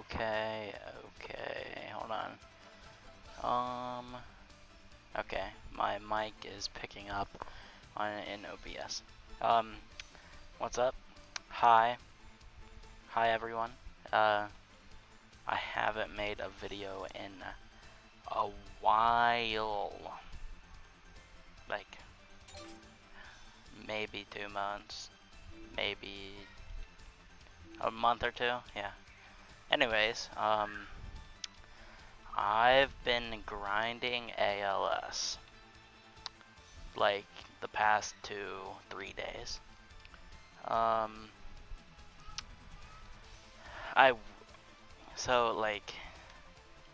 Okay, hold on. Okay, my mic is picking up in OBS. Um, what's up? Hi everyone. Uh, I haven't made a video in a while, like maybe 2 months, maybe a month or two. Yeah. Anyways, I've been grinding ALS like the past 2-3 days. Um, I so like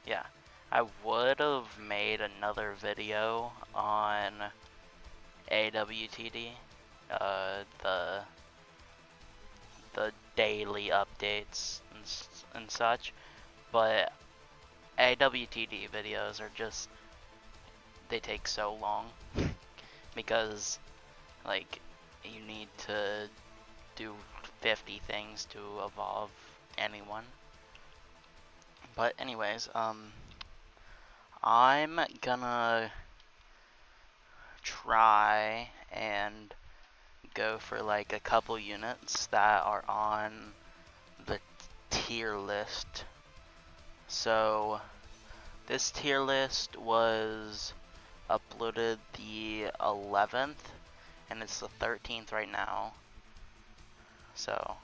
yeah, I would have made another video on AWTD, the daily updates and such, but AWTD videos are just, they take so long because like you need to do 50 things to evolve anyone. But anyways, I'm gonna try and go for like a couple units that are on the tier list. So this tier list was uploaded the 11th and it's the 13th right now. So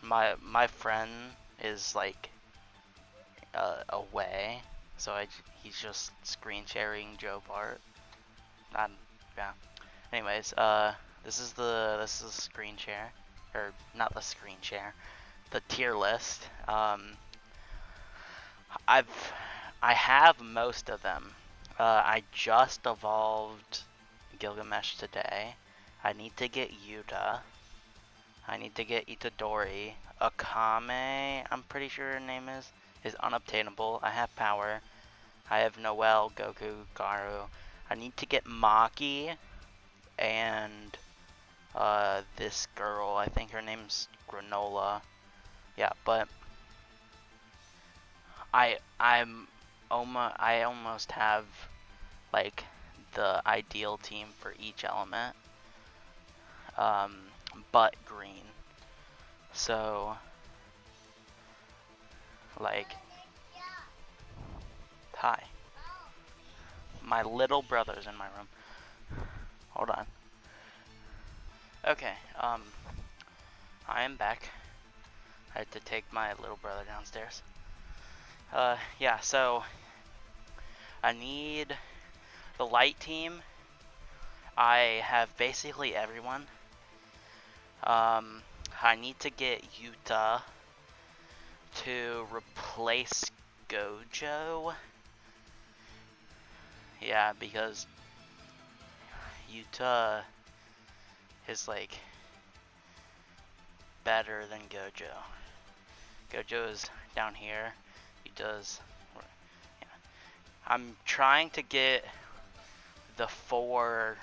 my friend is like away, so he's just screen sharing Joe Bart. Yeah. Anyways, this is the screen share, or not the screen share, the tier list. I have most of them. I just evolved Gilgamesh today. I need to get Yuta. I need to get Itadori. Akame, I'm pretty sure her name is unobtainable. I have power. I have Noel, Goku, Garu. I need to get Maki and this girl. I think her name's Granola. Yeah, but I almost have like the ideal team for each element. But green. So like, hi. My little brother's in my room. Hold on. Okay, I am back. I had to take my little brother downstairs. Yeah, so I need the light team. I have basically everyone. I need to get Yuta to replace Gojo. Yeah, because Yuta is like better than Gojo. Gojo is down here. Yuta's, yeah. I'm trying to get the 4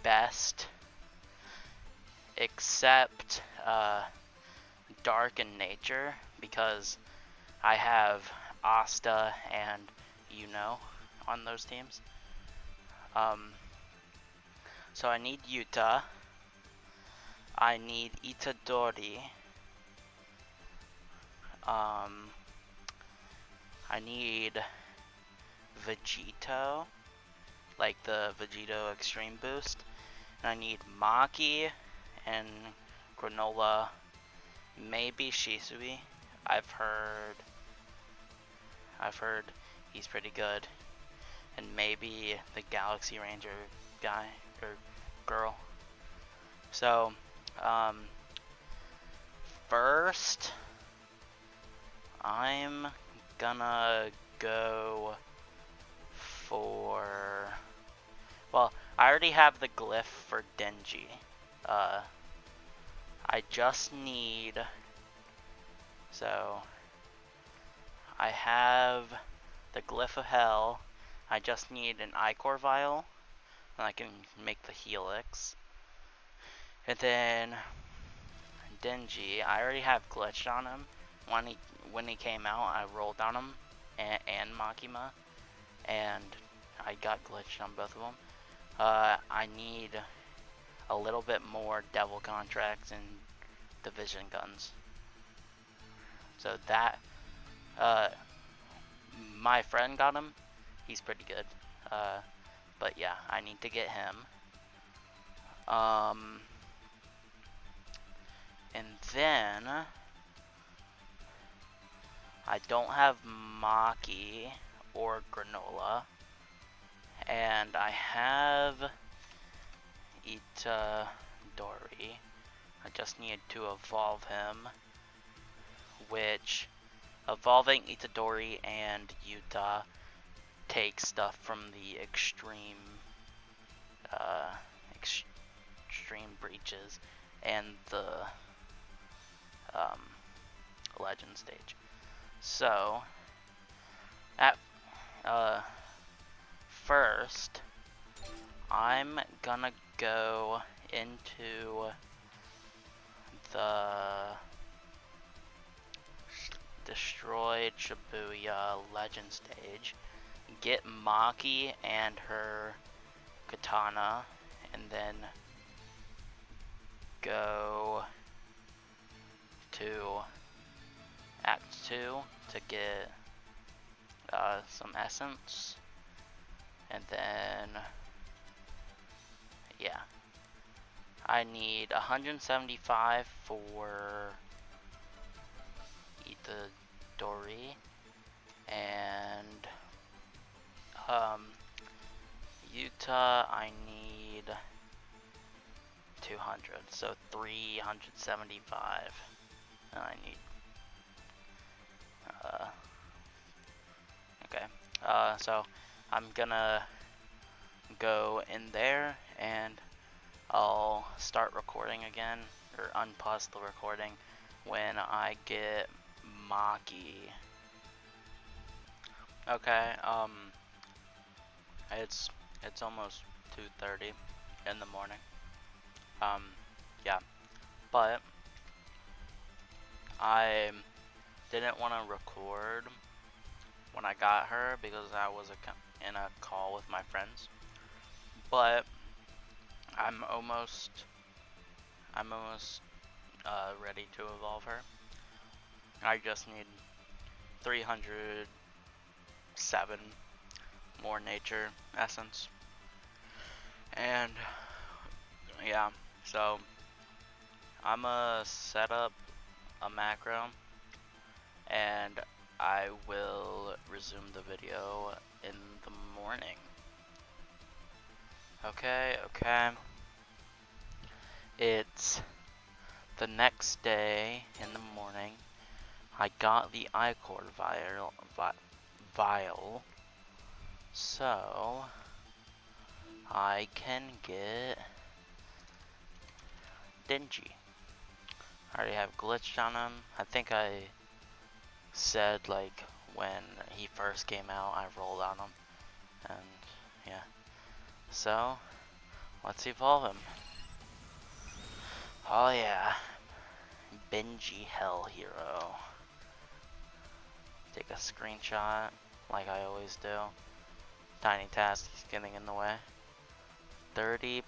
best, except Dark and Nature, because I have Asta and Yuno on those teams. So I need Yuta. I need Itadori. I need Vegito, like the Vegito Extreme Boost. And I need Maki and Granola, maybe Shisui. I've heard he's pretty good. And maybe the Galaxy Ranger guy or girl. So, first, I'm gonna go for, well, I already have the glyph for Denji. I just need, so I have the glyph of hell. I just need an Ichor vial, and I can make the helix. And then Denji, I already have glitched on him. When he came out, I rolled on him and Makima, and I got glitched on both of them. I need a little bit more devil contracts and division guns. So that, my friend got him. He's pretty good. But yeah, I need to get him. And then I don't have Maki or Granola, and I have Itadori. I just need to evolve him, which evolving Itadori and Yuta takes stuff from the extreme breaches and the legend stage. So at first, I'm gonna go into the destroyed Shibuya legend stage, get Maki and her katana, and then go to Act 2 to get some essence, and then yeah, I need 175 for Itadori, and Yuta I need 200, so 375, and I need okay, so I'm gonna go in there and I'll start recording again, or unpause the recording when I get Maki. Okay, it's almost 2:30 in the morning. Yeah, but I didn't want to record when I got her because I was in a call with my friends. But I'm almost ready to evolve her. I just need 307 more nature essence, and yeah, so I'm gonna set up a macro and I will resume the video in the morning. Okay. It's the next day in the morning. I got the Ichor vial, so I can get Denji. I already have glitched on him. I think I said like when he first came out I rolled on him, and yeah, so let's evolve him. Oh yeah, Benji Hell Hero. Take a screenshot like I always do. Tiny task is getting in the way. 30%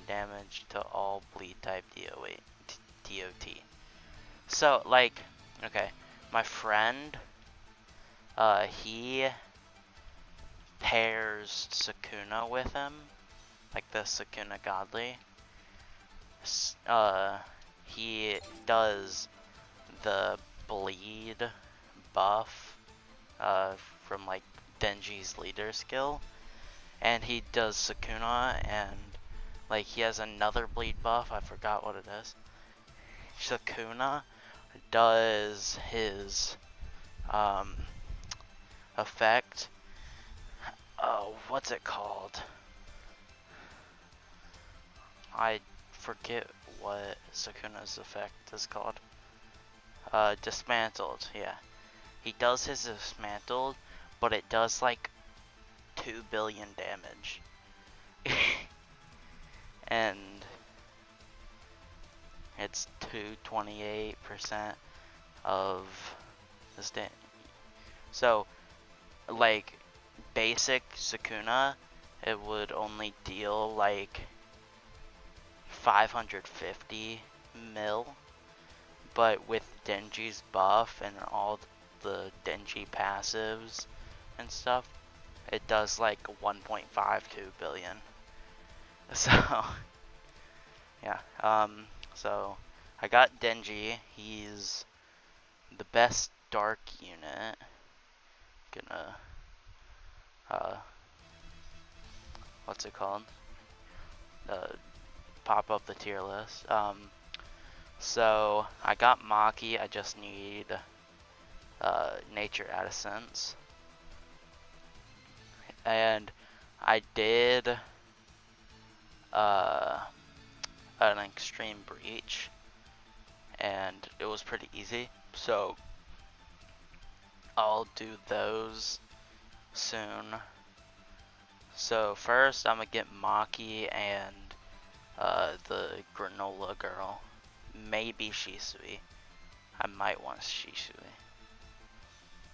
damage to all bleed type DOT. So like, okay, my friend, he pairs Sukuna with him, like the Sukuna Godly. He does the bleed buff from like Denji's leader skill, and he does Sukuna, and like he has another bleed buff, I forgot what it is. Sukuna does his effect, oh, what's it called? I forget what Sukuna's effect is called. Dismantled, yeah. He does his dismantled, but it does like 2 billion damage. And It's 228% of the stat. So, like, basic Sukuna, it would only deal like 550 mil, but with Denji's buff and all the Denji passives and stuff, it does like 1.52 billion. So, yeah. So I got Denji. He's the best dark unit. Gonna, what's it called? Pop up the tier list. So I got Maki. I just need Nature Essence, and I did an Extreme Breach, and it was pretty easy. So I'll do those soon. So first I'm gonna get Maki and the Granola girl. Maybe Shisui. I might want Shisui.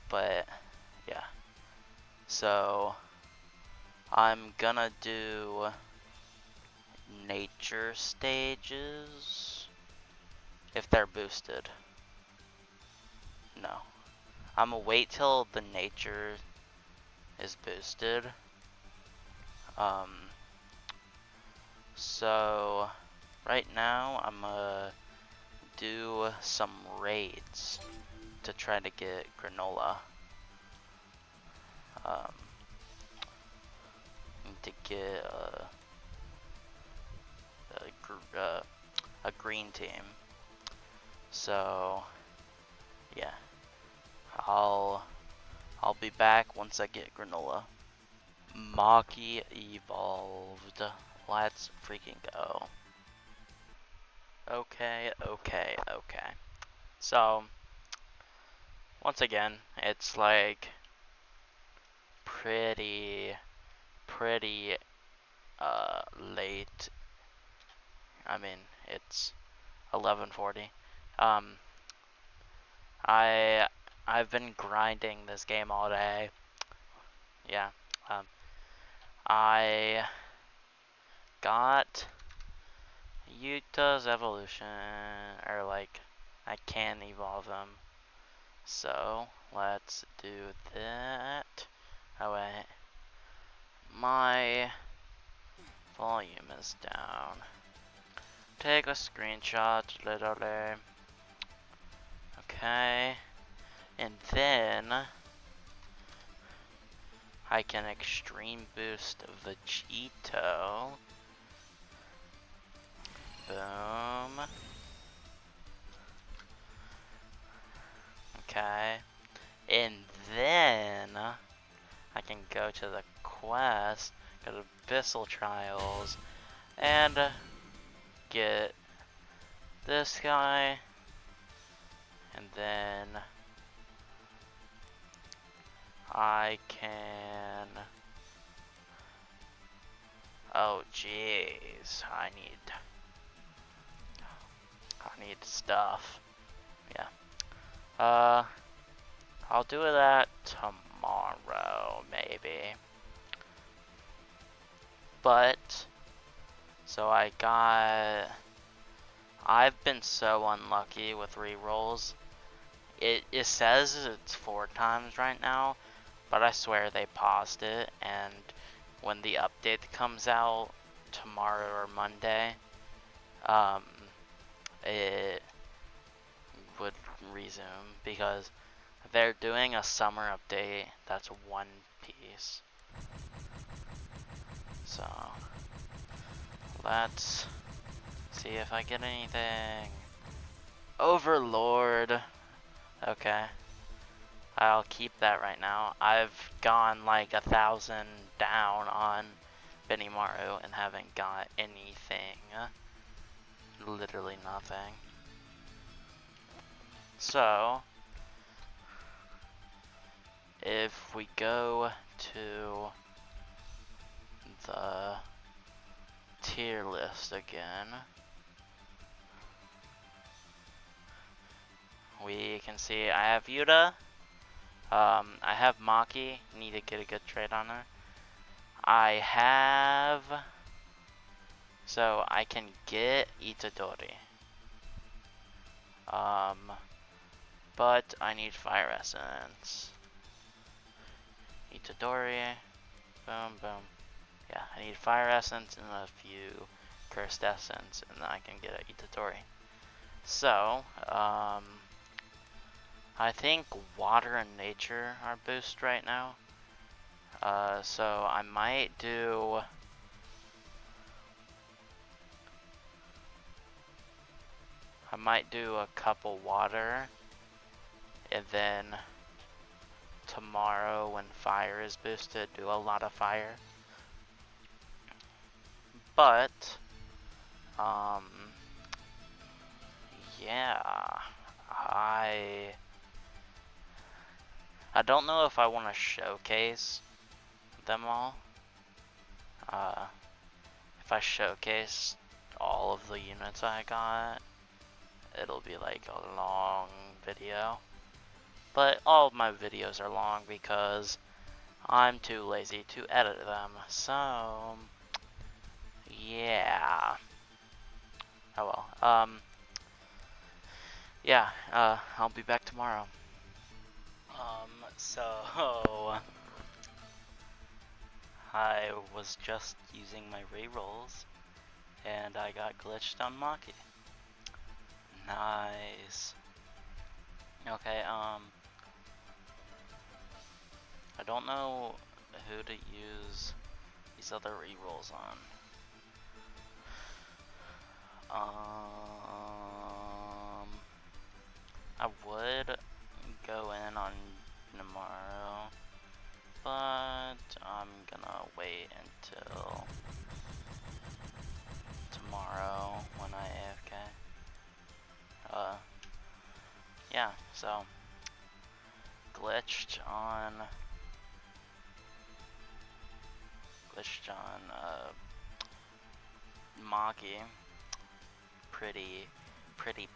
But yeah. So I'm gonna do nature stages if they're boosted. No. I'm gonna wait till the nature is boosted. So right now I'm gonna do some raids to try to get Granola. Need to get a green team. So yeah, I'll be back once I get Granola. Maki evolved. Let's freaking go. Okay. So once again, it's like pretty late. I mean, it's 11:40. I've been grinding this game all day. Yeah. I got Yuta's evolution, or like I can evolve him. So let's do that. Oh wait, my volume is down. Take a screenshot, literally. Okay, and then I can extreme boost Vegito. Boom. Okay, and then I can go to the quest, go to Abyssal Trials, and get this guy, and then I can, oh jeez, I need stuff. Yeah. I'll do that tomorrow, maybe. But, so I've been so unlucky with rerolls. It says it's 4 times right now, but I swear they paused it, and when the update comes out tomorrow or Monday, it would resume, because they're doing a summer update that's One Piece. So let's see if I get anything. Overlord. Okay. I'll keep that right now. I've gone like 1,000 down on Benimaru and haven't got anything. Literally nothing. So if we go to the tier list again, we can see I have Yuta. I have Maki. Need to get a good trade on her. I have... So I can get Itadori. But I need Fire Essence. Itadori. Boom, boom. Yeah, I need Fire Essence and a few Cursed Essence, and then I can get a Itadori. So, I think Water and Nature are boost right now. So I might do... a couple Water, and then tomorrow when Fire is boosted, do a lot of Fire. But, yeah, I don't know if I want to showcase them all. If I showcase all of the units I got, it'll be like a long video. But all of my videos are long because I'm too lazy to edit them. So, yeah. Oh well. Yeah, I'll be back tomorrow. So I was just using my rerolls and I got glitched on Maki. Nice. Okay, I don't know who to use these other rerolls on. I would go in on Namaru, but I'm gonna wait until tomorrow when I AFK. Yeah, so glitched on Maki. Pretty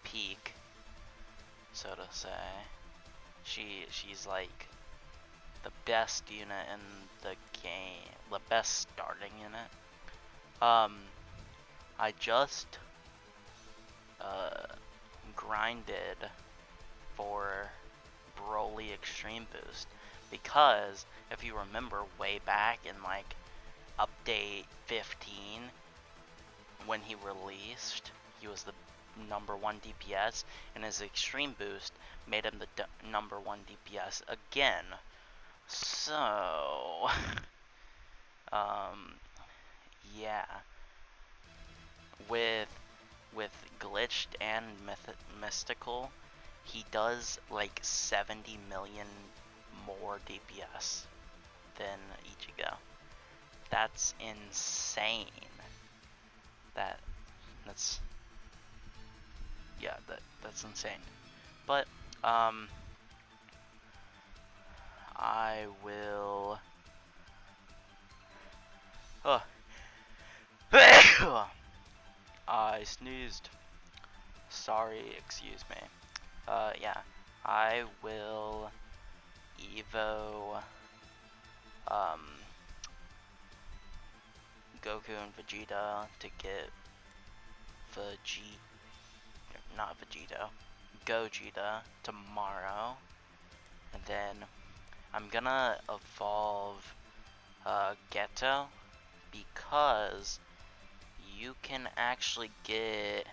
peak, so to say. She's like the best unit in the game, the best starting unit. I just grinded for Broly Extreme Boost because if you remember way back in like update 15 when he released, he was the #1 DPS, and his Extreme Boost made him the #1 DPS again. So, yeah, with glitched and mystical, he does like 70 million more DPS than Ichigo. That's insane. That's yeah, that's insane. But I will I sneezed. Sorry, excuse me. Yeah, I will Evo Goku and Vegeta to get Gogeta tomorrow, and then I'm gonna evolve Geto because you can actually get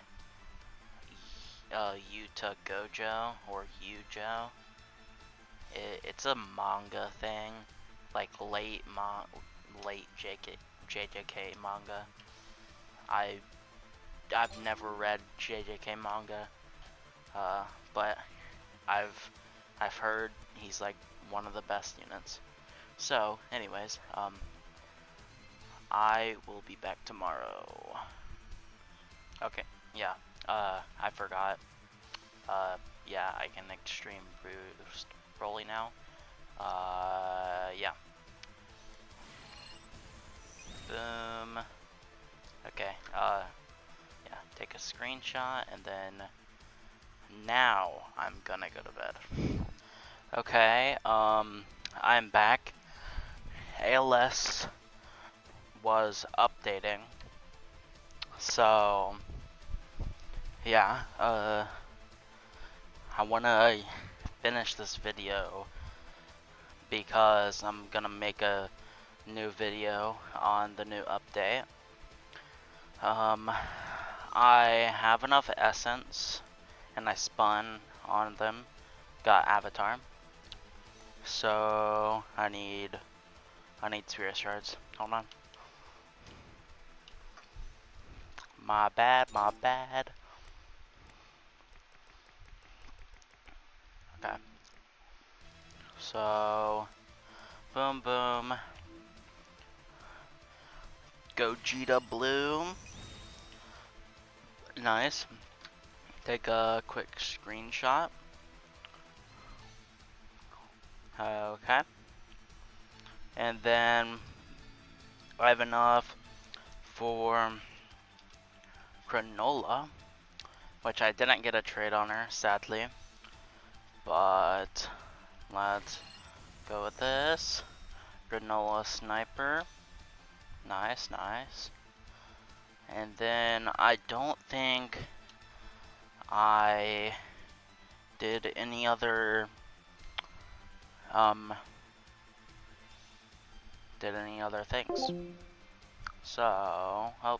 Yuta Gojo or Yujo. It's a manga thing, like late JJK manga. I've never read JJK manga, but I've heard he's like one of the best units. So, anyways, I will be back tomorrow. Okay, yeah. I forgot. Yeah, I can extreme boost Broly now. Yeah. Boom. Okay, yeah, take a screenshot and then now I'm gonna go to bed. Okay, I'm back. ALS was updating. So, yeah, I wanna finish this video because I'm gonna make a new video on the new update. I have enough essence and I spun on them, got Avatar. So I need Spirit Shards. Hold on. My bad, my bad. Okay. So boom boom. Gogeta Bloom. Nice. Take a quick screenshot. Okay. And then I have enough for Granola, which I didn't get a trade on her, sadly. But let's go with this. Granola Sniper. Nice, nice. And then I don't think I did any other things. So, oh,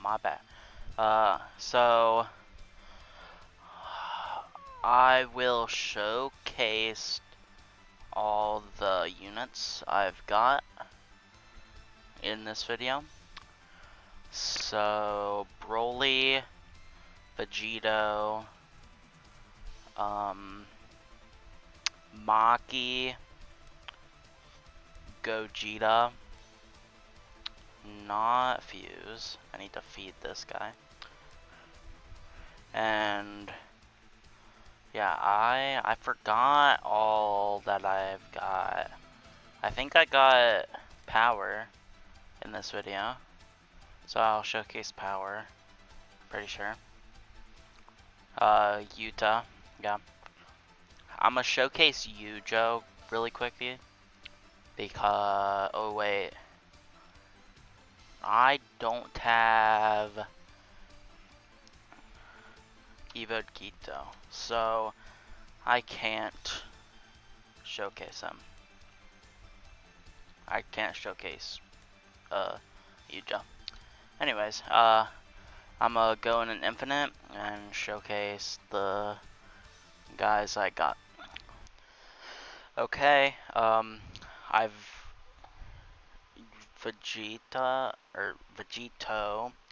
my bad. So I will showcase all the units I've got in this video. So Broly, Vegito, Maki, Gogeta, not Fuse. I need to feed this guy. And yeah, I forgot all that I've got. I think I got Power in this video, so I'll showcase Power. Pretty sure. Yuta, yeah. I'm gonna showcase Yujo really quickly because oh wait, I don't have Evo Gito, so I can't showcase him. I can't showcase Yujo. Anyways, I'm gonna go in an infinite and showcase the guys I got. Okay, I've Vegito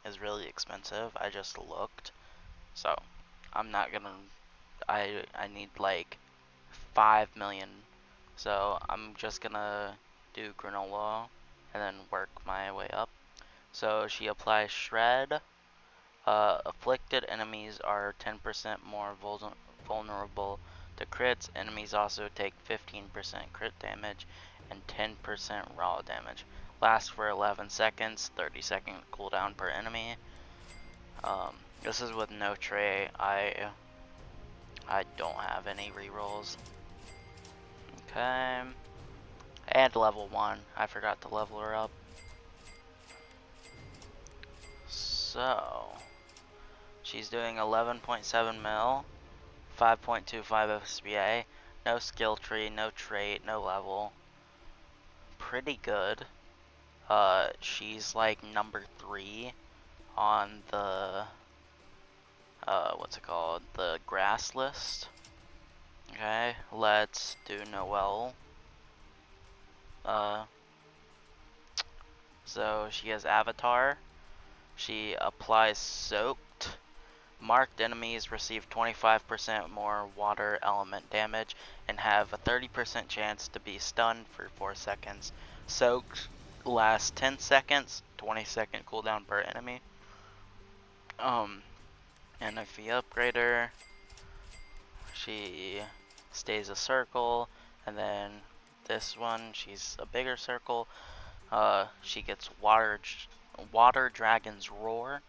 is really expensive. I just looked, so I'm not gonna. I need like 5 million, so I'm just gonna do Granola and then work my way up. So she applies Shred. Afflicted enemies are 10% more vulnerable to crits. Enemies also take 15% crit damage and 10% raw damage. Lasts for 11 seconds, 30-second cooldown per enemy. This is with no trait. I don't have any rerolls. Okay. And level 1. I forgot to level her up. So she's doing 11.7 mil, 5.25 SBA, no skill tree, no trait, no level. Pretty good. She's like number 3 on the what's it called? The grass list. Okay, let's do Noelle. So she has Avatar. She applies Soaked. Marked enemies receive 25% more water element damage and have a 30% chance to be stunned for 4 seconds. Soaked lasts 10 seconds, 20-second cooldown per enemy. And if you upgrade her, she stays a circle, and then this one, she's a bigger circle. She gets Water Dragon's Roar.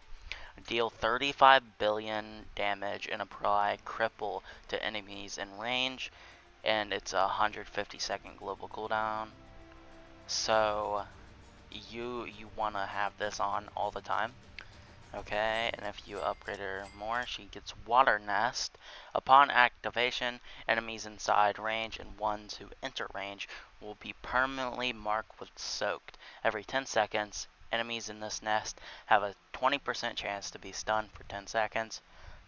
Deal 35 billion damage and apply cripple to enemies in range, and it's a 150-second global cooldown. So you want to have this on all the time. Okay, and if you upgrade her more, she gets Water Nest. Upon activation, enemies inside range and ones who enter range will be permanently marked with soaked. Every 10 seconds, enemies in this nest have a 20% chance to be stunned for 10 seconds,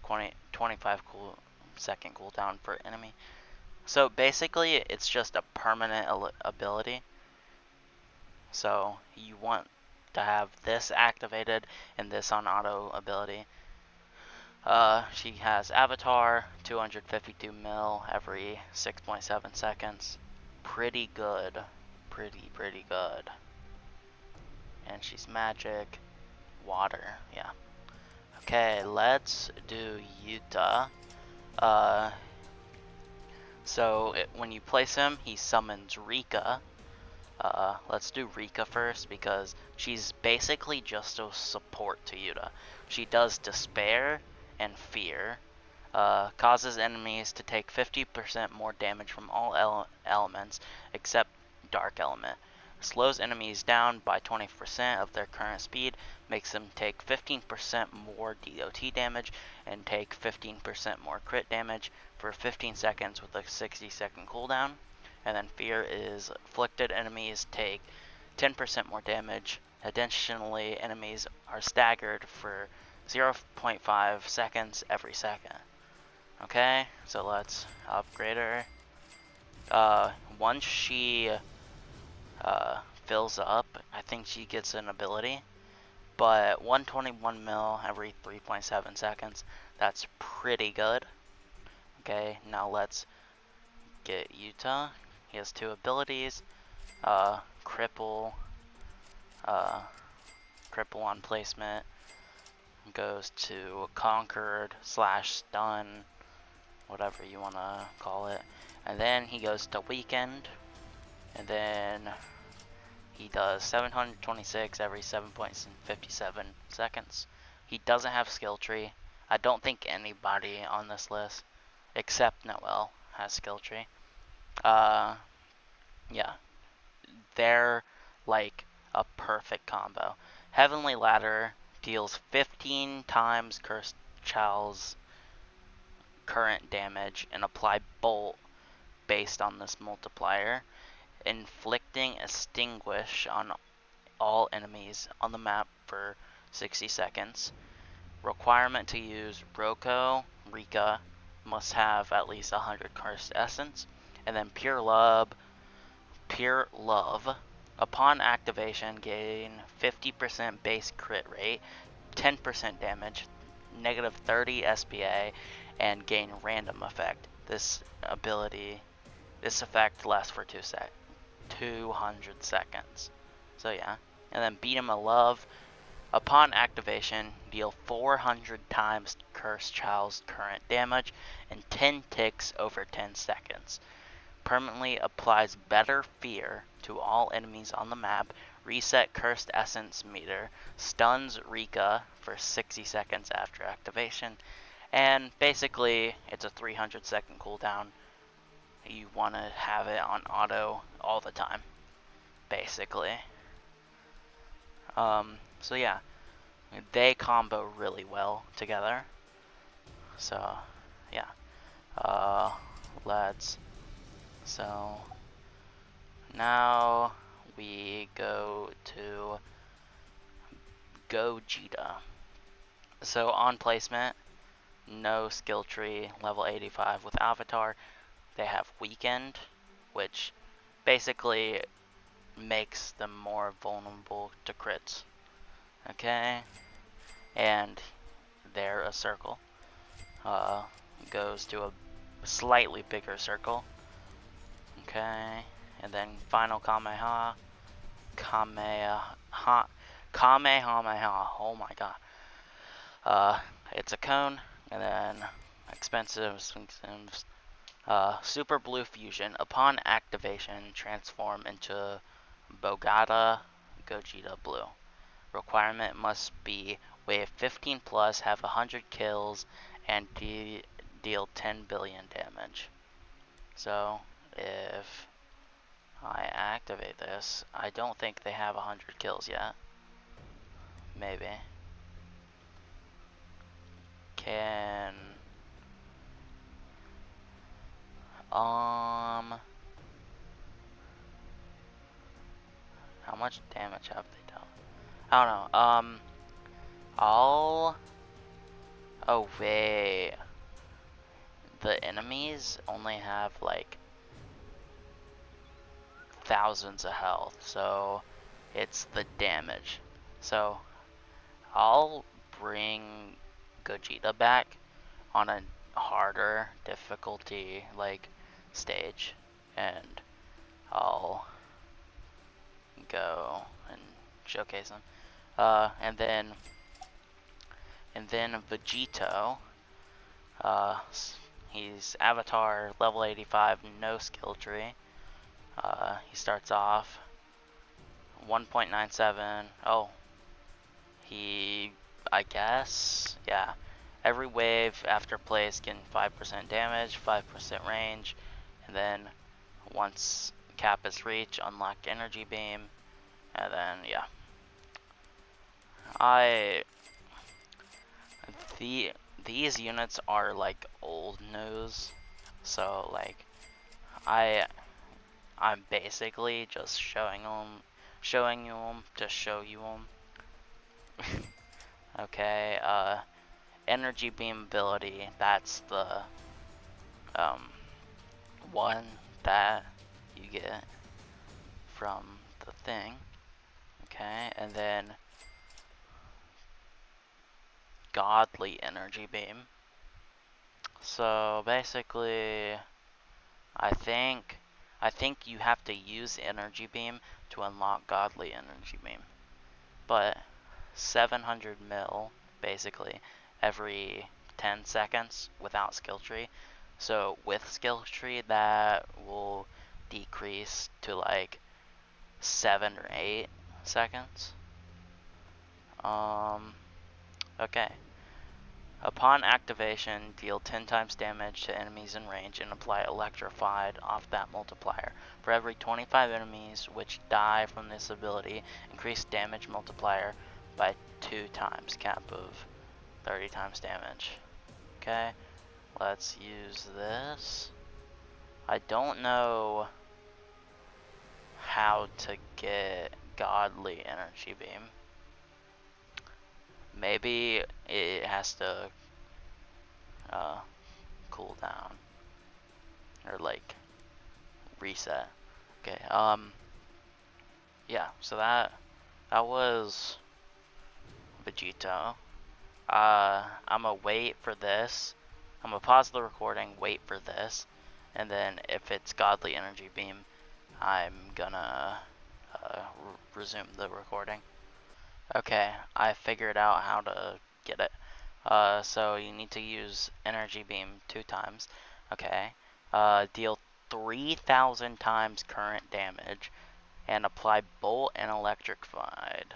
25 second cooldown per enemy. So basically, it's just a permanent ability. So you want to have this activated and this on auto ability. She has Avatar, 252 mil every 6.7 seconds. Pretty good. Pretty good. And she's magic. Water, yeah. Okay, let's do Yuta. When you place him, he summons Rika. Let's do Rika first because she's basically just a support to Yuta. She does Despair and Fear, causes enemies to take 50% more damage from all elements except Dark Element, slows enemies down by 20% of their current speed, makes them take 15% more DOT damage, and take 15% more crit damage for 15 seconds with a 60-second cooldown. And then Fear is afflicted enemies take 10% more damage. Additionally, enemies are staggered for 0.5 seconds every second. Okay, so let's upgrade her. Once she fills up, I think she gets an ability. But 121 mil every 3.7 seconds, that's pretty good. Okay, now let's get Yuta. He has two abilities, cripple on placement, goes to conquered / stun, whatever you want to call it, and then he goes to weakened, and then he does 726 every 7.57 seconds. He doesn't have skill tree. I don't think anybody on this list, except Noelle, has skill tree. Yeah, they're like a perfect combo. Heavenly Ladder deals 15 times Cursed Child's current damage and apply Bolt based on this multiplier, inflicting Extinguish on all enemies on the map for 60 seconds. Requirement to use Rika must have at least 100 Cursed Essence, and then Pure Love. Upon activation, gain 50% base crit rate, 10% damage, negative 30 SPA, and gain random effect. This effect lasts for 200 seconds. So yeah. And then Beat 'em a Love. Upon activation, deal 400 times Cursed Child's current damage and 10 ticks over 10 seconds. Permanently applies Better Fear to all enemies on the map, reset Cursed Essence meter, stuns Rika for 60 seconds after activation, and basically it's a 300-second cooldown. You want to have it on auto all the time, basically. So yeah, they combo really well together. So yeah, so now we go to Gogeta. So on placement, no skill tree, level 85 with Avatar. They have Weakened, which basically makes them more vulnerable to crits. Okay, and they're a circle. Goes to a slightly bigger circle. Okay, and then final Kamehameha. Oh my god. It's a cone, and then expensive Super Blue Fusion. Upon activation, transform into Bogata Gogeta Blue. Requirement must be wave 15 plus, have 100 kills, and deal 10 billion damage. So, if I activate this, I don't think they have 100 kills yet. Maybe. Can... How much damage have they done? I don't know. Oh, wait. The enemies only have, like, thousands of health, so it's the damage. So, I'll bring Gogeta back on a harder difficulty, like, stage, and I'll go and showcase him. And then Vegito, he's Avatar, level 85, no skill tree. He starts off 1.97. Oh, I guess, yeah. Every wave after play is getting 5% damage, 5% range, and then once cap is reached, unlock energy beam, and then, yeah. These units are like old news, so like I'm basically just showing you them to show you them. Okay, energy beam ability, that's the one that you get from the thing. Okay, and then godly energy beam. So basically, I think you have to use energy beam to unlock godly energy beam. But 700 mil basically every 10 seconds without skill tree. So with skill tree that will decrease to like 7 or 8 seconds. Okay. Upon activation, deal 10 times damage to enemies in range and apply Electrified off that multiplier. For every 25 enemies which die from this ability, increase damage multiplier by 2 times, cap of 30 times damage. Okay, let's use this. I don't know how to get Godly Energy Beam. Maybe it has to cool down or like reset. Okay, yeah, so that was Vegito. I'm gonna wait for this. I'm gonna pause the recording, wait for this, and then if it's Godly Energy Beam, I'm gonna resume the recording. Okay, I figured out how to get it. So you need to use Energy Beam 2 times. Okay. Deal 3,000 times current damage and apply Bolt and Electrified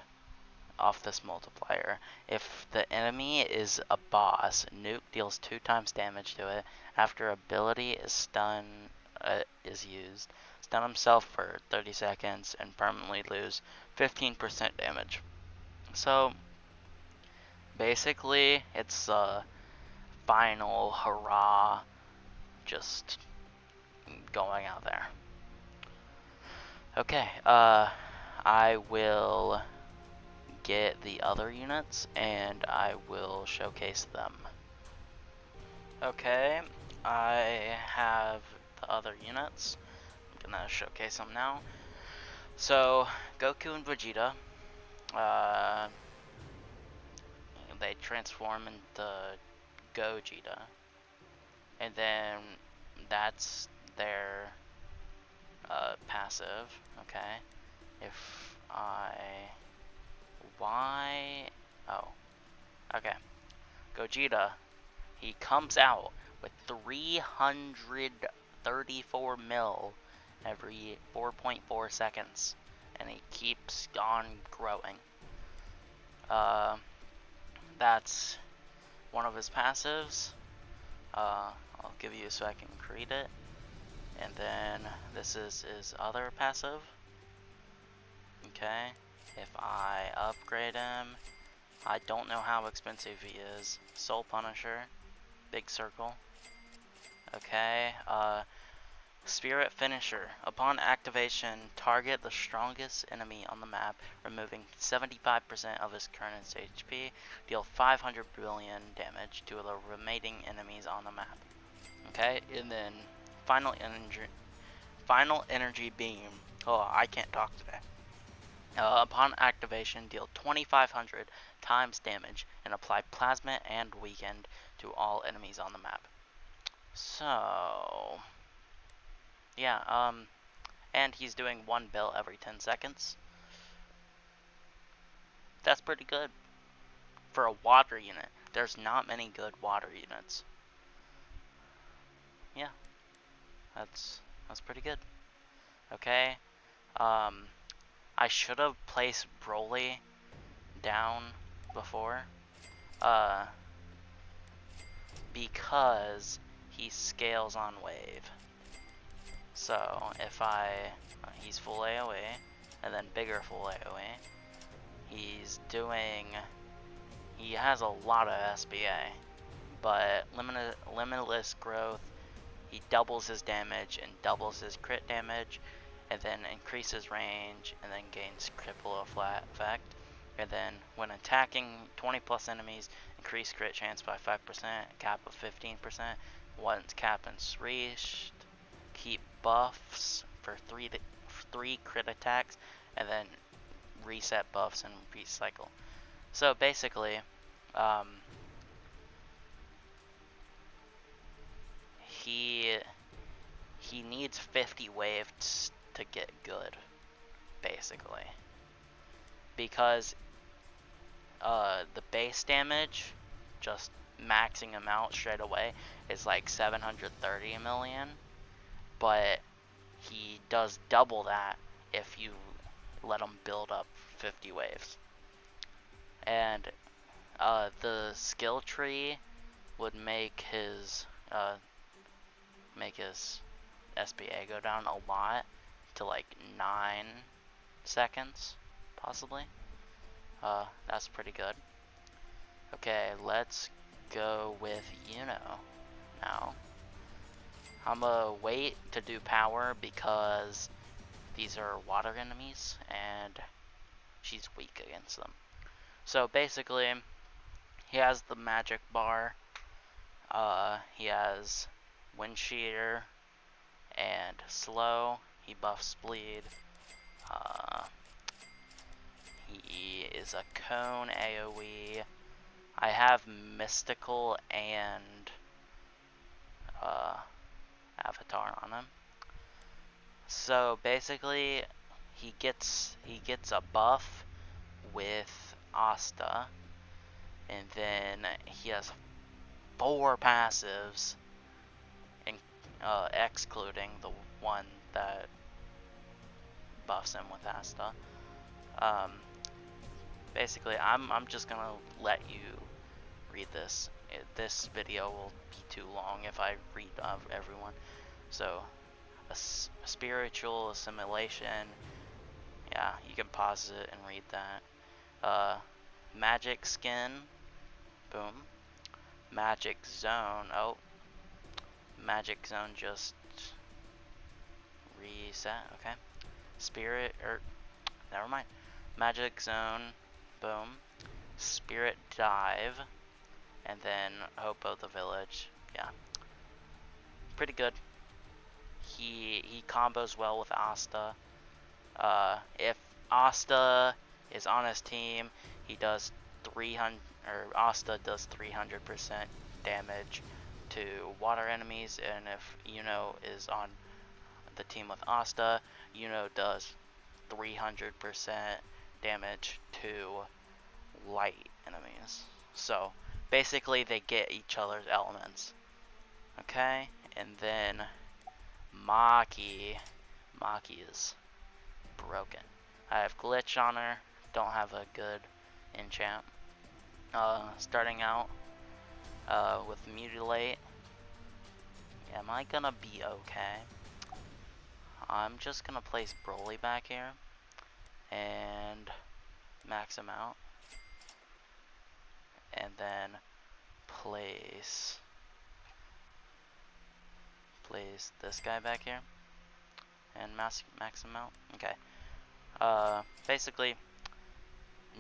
off this multiplier. If the enemy is a boss, Nuke deals 2 times damage to it. After ability is used, stun himself for 30 seconds and permanently lose 15% damage. So basically, it's a final hurrah, just going out there. Okay, I will get the other units and I will showcase them. Okay, I have the other units. I'm gonna showcase them now. So, Goku and Vegeta, they transform into Gogeta, and then that's their passive. Okay, if I oh, okay, Gogeta, he comes out with 334 mil every 4.4 seconds, and he keeps on growing. that's one of his passives. I'll give you so I can read it. And then this is his other passive. Okay, if I upgrade him, I don't know how expensive he is. Soul Punisher, big circle. Okay, Spirit Finisher. Upon activation, target the strongest enemy on the map, removing 75% of his current HP. Deal 500 billion damage to the remaining enemies on the map. Okay, and then Final Energy Beam. Oh, I can't talk today. Upon activation, deal 2,500 times damage and apply Plasma and Weakened to all enemies on the map. So, yeah, and he's doing 1 bill every 10 seconds. That's pretty good for a water unit. There's not many good water units. Yeah, that's pretty good. Okay, I should have placed Broly down before, because he scales on wave. So if he's full AoE, and then bigger full AoE, he has a lot of SBA, but limitless growth, he doubles his damage and doubles his crit damage, and then increases range, and then gains cripple effect. And then when attacking 20 plus enemies, increase crit chance by 5%, cap of 15%. Once cap is reached, keep buffs for three crit attacks, and then reset buffs and recycle. So basically, he needs 50 waves to get good, basically, because the base damage, just maxing him out straight away, is like 730 million, but he does double that if you let him build up 50 waves. And the skill tree would make his SBA go down a lot to like 9 seconds, possibly. That's pretty good. Okay, let's go with Yuno now. I'm gonna wait to do power because these are water enemies and she's weak against them. So basically, he has the magic bar, he has Wind Shear and slow, he buffs bleed, he is a cone AoE. I have mystical and avatar on him. So basically, he gets a buff with Asta, and then he has 4 passives, excluding the one that buffs him with Asta. Basically, I'm just gonna let you read this. This video will be too long if I read everyone. So, a spiritual assimilation. Yeah, you can pause it and read that. Magic skin. Boom. Magic zone. Oh, magic zone just reset. Okay. Spirit, never mind. Magic zone. Boom. Spirit dive. And then Hope of the Village. Yeah. Pretty good. He combos well with Asta. If Asta is on his team, he does 300, or Asta does 300% damage to water enemies, and if Yuno is on the team with Asta, Yuno does 300% damage to light enemies. So basically, they get each other's elements. Okay, and then Maki is broken. I have glitch on her, don't have a good enchant. Starting out with Mutilate. Am I gonna be okay? I'm just gonna place Broly back here and max him out. And then place this guy back here and max him out. Okay. Basically,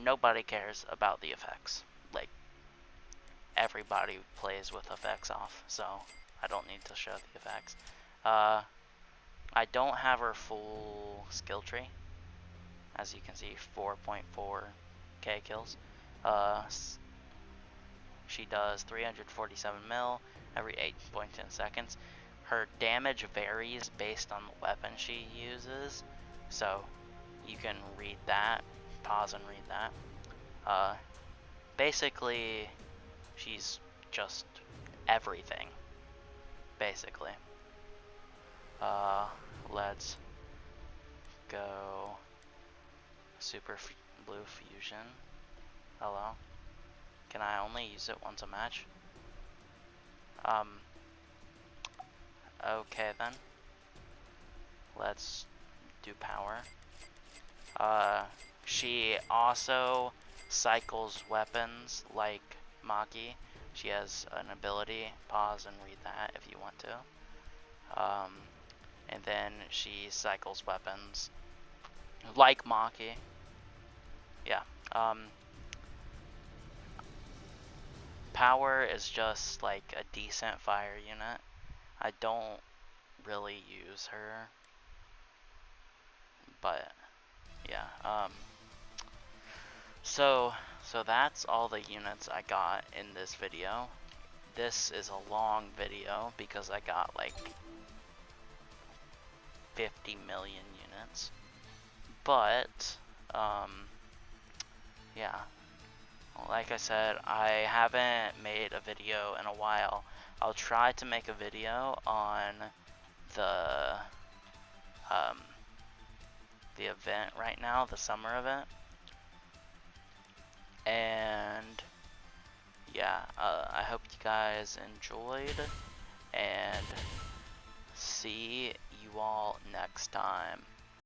nobody cares about the effects. Like, everybody plays with effects off, so I don't need to show the effects. I don't have her full skill tree. As you can see, 4.4k kills. She does 347 mil every 8.10 seconds. Her damage varies based on the weapon she uses, so you can read that, pause and read that. Basically, she's just everything, basically. Let's go Super Blue Fusion. Hello? Can I only use it once a match? Okay then. Let's do power. She also cycles weapons like Maki. She has an ability, pause and read that if you want to. And then she cycles weapons like Maki. Yeah. Power is just like a decent fire unit. I don't really use her, but yeah. So that's all the units I got in this video. This is a long video because I got like 50 million units. But yeah. Like I said, I haven't made a video in a while. I'll try to make a video on the event right now, the summer event. And yeah, I hope you guys enjoyed, and see you all next time.